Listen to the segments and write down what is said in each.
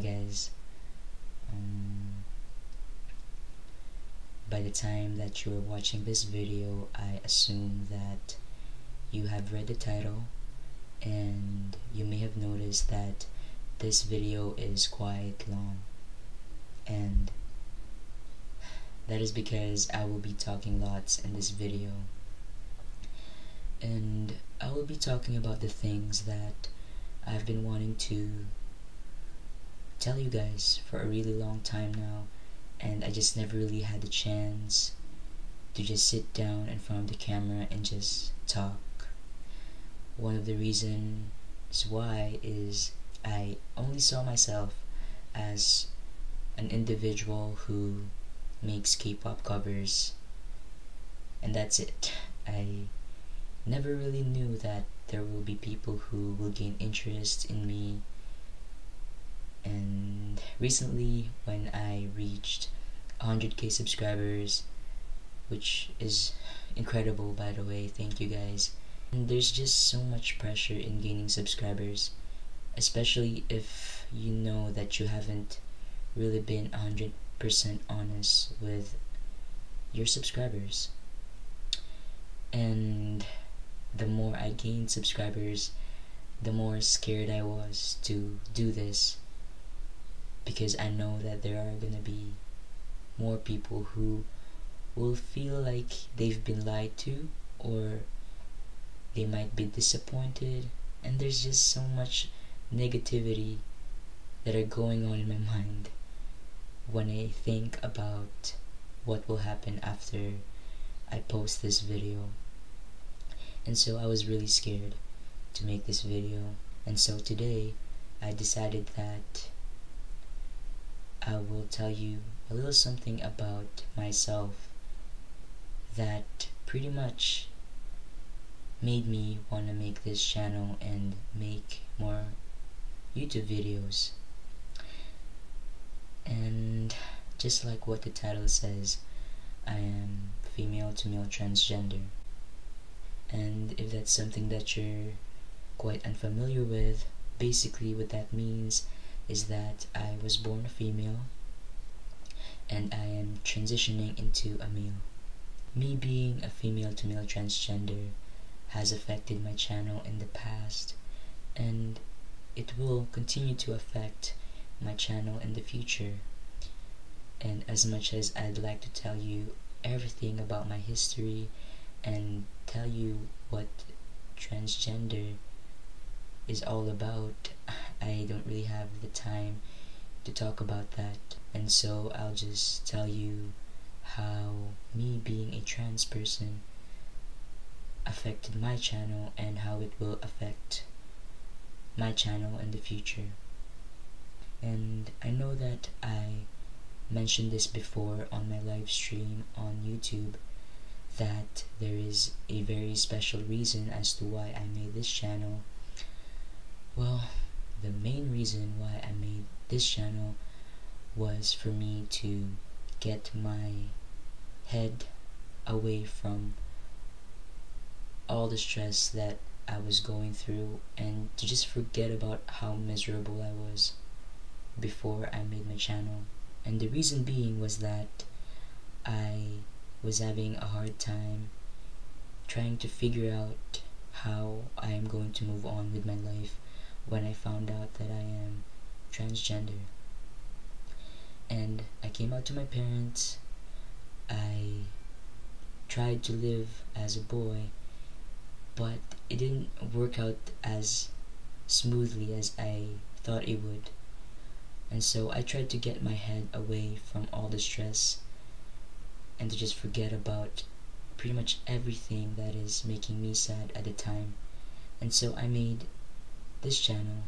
guys. By the time that you're watching this video, I assume that you have read the title, and you may have noticed that this video is quite long, and that is because I will be talking lots in this video, and I will be talking about the things that I've been wanting to tell you guys for a really long time now, and I just never really had the chance to just sit down in front of the camera and just talk. One of the reasons why is I only saw myself as an individual who makes K-pop covers, and that's it. I never really knew that there will be people who will gain interest in me. And recently, when I reached 100k subscribers, which is incredible, by the way, thank you guys. And there's just so much pressure in gaining subscribers, especially if you know that you haven't really been 100% honest with your subscribers. And the more I gained subscribers, the more scared I was to do this, because I know that there are gonna be more people who will feel like they've been lied to, or they might be disappointed, and there's just so much negativity that are going on in my mind when I think about what will happen after I post this video. And so I was really scared to make this video, and so today I decided that I will tell you a little something about myself that pretty much made me want to make this channel and make more YouTube videos. And just like what the title says, I am female to male transgender. And if that's something that you're quite unfamiliar with, basically what that means is that I was born a female and I am transitioning into a male. Me being a female to male transgender has affected my channel in the past, and it will continue to affect my channel in the future. And as much as I'd like to tell you everything about my history and tell you what transgender is all about, I don't really have the time to talk about that, and so I'll just tell you how me being a trans person affected my channel and how it will affect my channel in the future. And I know that I mentioned this before on my live stream on YouTube, that there is a very special reason as to why I made this channel. Well, the main reason why I made this channel was for me to get my head away from all the stress that I was going through, and to just forget about how miserable I was before I made my channel. And the reason being was that I was having a hard time trying to figure out how I am going to move on with my life when I found out that I am transgender. And I came out to my parents. I tried to live as a boy, but it didn't work out as smoothly as I thought it would. And so I tried to get my head away from all the stress and to just forget about pretty much everything that is making me sad at the time. And so I made this channel,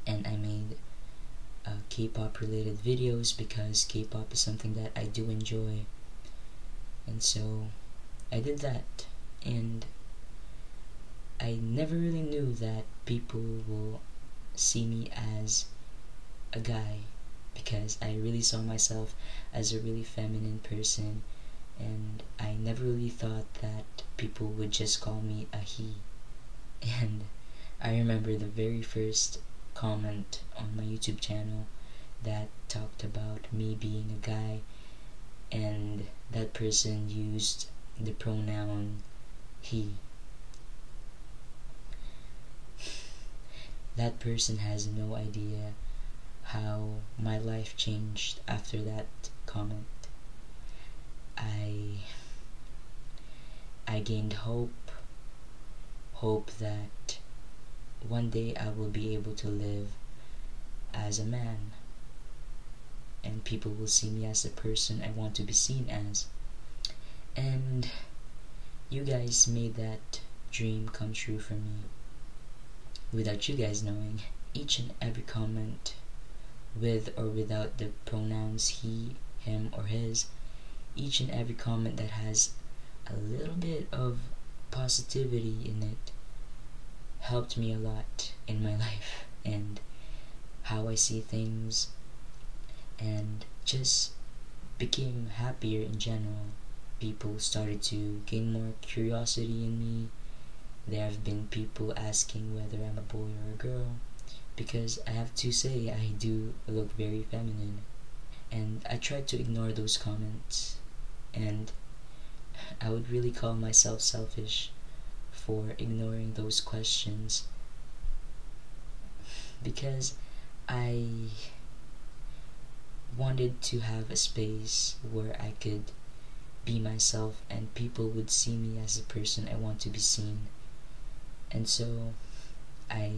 and I made K-pop related videos because K-pop is something that I do enjoy. And so I did that, and I never really knew that people will see me as a guy, because I really saw myself as a really feminine person, and I never really thought that people would just call me a he. And I remember the very first comment on my YouTube channel that talked about me being a guy, and that person used the pronoun he. That person has no idea how my life changed after that comment. I gained hope that one day I will be able to live as a man, and people will see me as the person I want to be seen as. And you guys made that dream come true for me without you guys knowing. Each and every comment, with or without the pronouns he, him, or his, each and every comment that has a little bit of positivity in it helped me a lot in my life and how I see things, and just became happier in general. People started to gain more curiosity in me. There have been people asking whether I'm a boy or a girl, because I have to say I do look very feminine. And I tried to ignore those comments, and I would really call myself selfish for ignoring those questions, because I wanted to have a space where I could be myself and people would see me as the person I want to be seen. And so I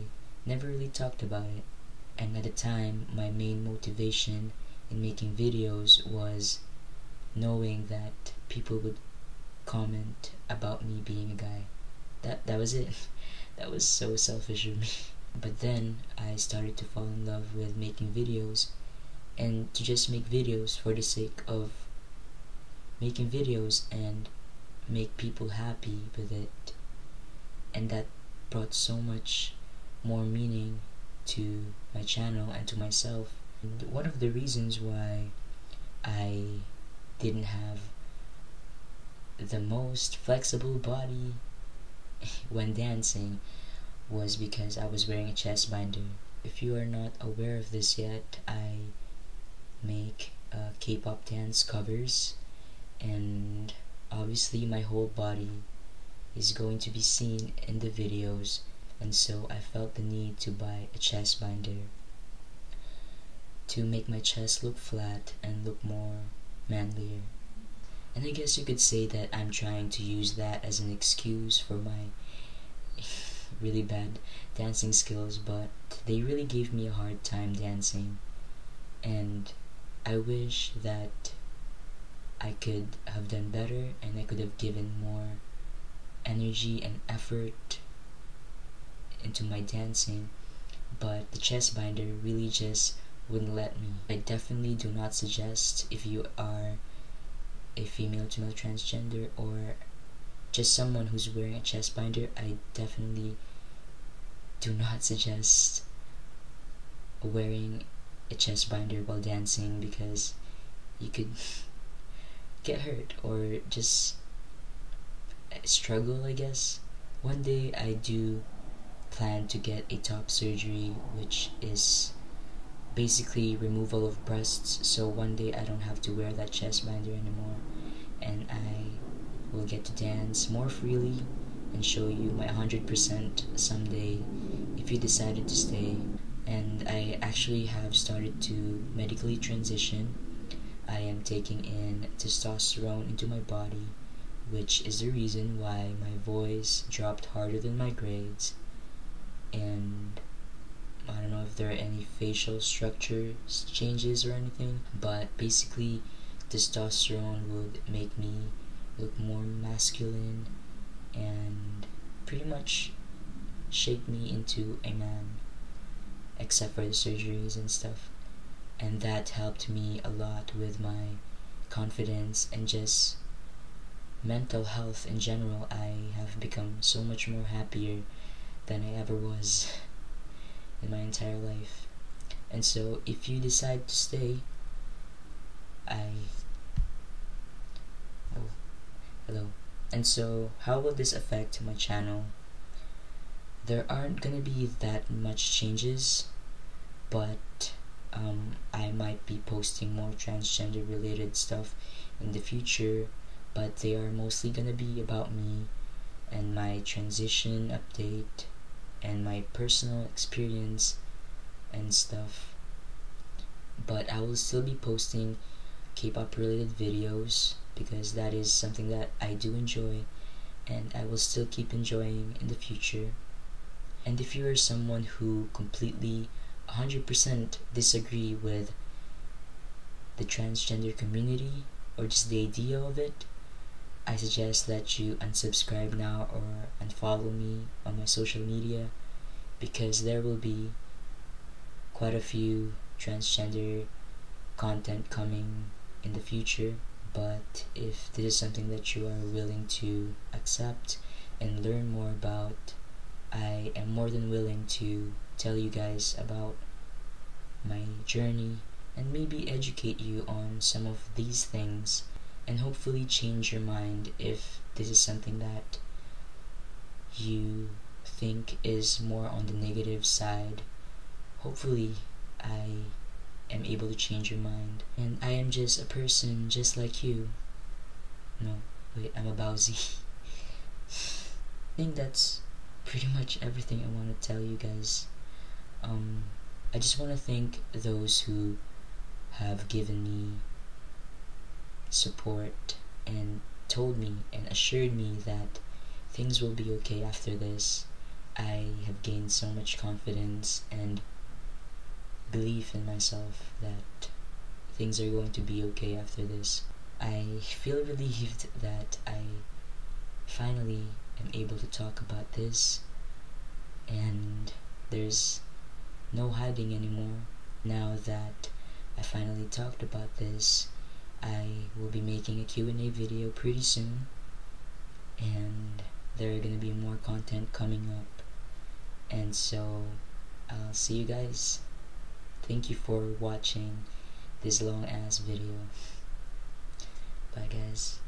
never really talked about it. And at the time, my main motivation in making videos was knowing that people would comment about me being a guy. That was it. That was so selfish of me. But then I started to fall in love with making videos, and to just make videos for the sake of making videos and make people happy with it. And that brought so much more meaning to my channel and to myself. And one of the reasons why I didn't have the most flexible body when dancing was because I was wearing a chest binder. If you are not aware of this yet, I make K-pop dance covers, and obviously my whole body is going to be seen in the videos, and so I felt the need to buy a chest binder to make my chest look flat and look more manlier. And I guess you could say that I'm trying to use that as an excuse for my really bad dancing skills, but they really gave me a hard time dancing, and I wish that I could have done better and I could have given more energy and effort into my dancing, but the chest binder really just wouldn't let me. I definitely do not suggest, if you are a female to male transgender or just someone who's wearing a chest binder, I definitely do not suggest wearing a chest binder while dancing, because you could get hurt or just struggle, I guess. One day I do plan to get a top surgery, which is basically removal of breasts, so one day I don't have to wear that chest binder anymore, and I will get to dance more freely and show you my 100% someday if you decided to stay. And I actually have started to medically transition. I am taking in testosterone into my body, which is the reason why my voice dropped harder than my grades, and I don't know if there are any facial structure changes or anything, but basically testosterone would make me look more masculine and pretty much shape me into a man, except for the surgeries and stuff. And that helped me a lot with my confidence and just mental health in general. I have become so much more happier than I ever was in my entire life. And so if you decide to stay, hello. And so how will this affect my channel? There aren't gonna be that much changes but I might be posting more transgender related stuff in the future, but they are mostly gonna be about me and my transition update and my personal experience and stuff. But I will still be posting K-pop related videos because that is something that I do enjoy and I will still keep enjoying in the future. And if you are someone who completely 100% disagree with the transgender community or just the idea of it, I suggest that you unsubscribe now or unfollow me on my social media, because there will be quite a few transgender content coming in the future. But if this is something that you are willing to accept and learn more about, I am more than willing to tell you guys about my journey and maybe educate you on some of these things and hopefully change your mind if this is something that you think is more on the negative side. Hopefully I am able to change your mind, and I am just a person just like you. No, wait, I'm a Bowsy. I think that's pretty much everything I want to tell you guys. I just want to thank those who have given me support and told me and assured me that things will be okay after this. I have gained so much confidence and belief in myself that things are going to be okay after this. I feel relieved that I finally am able to talk about this and there's no hiding anymore. Now that I finally talked about this, I will be making a Q&A video pretty soon, and there are gonna be more content coming up, and so I'll see you guys. Thank you for watching this long ass video. Bye guys.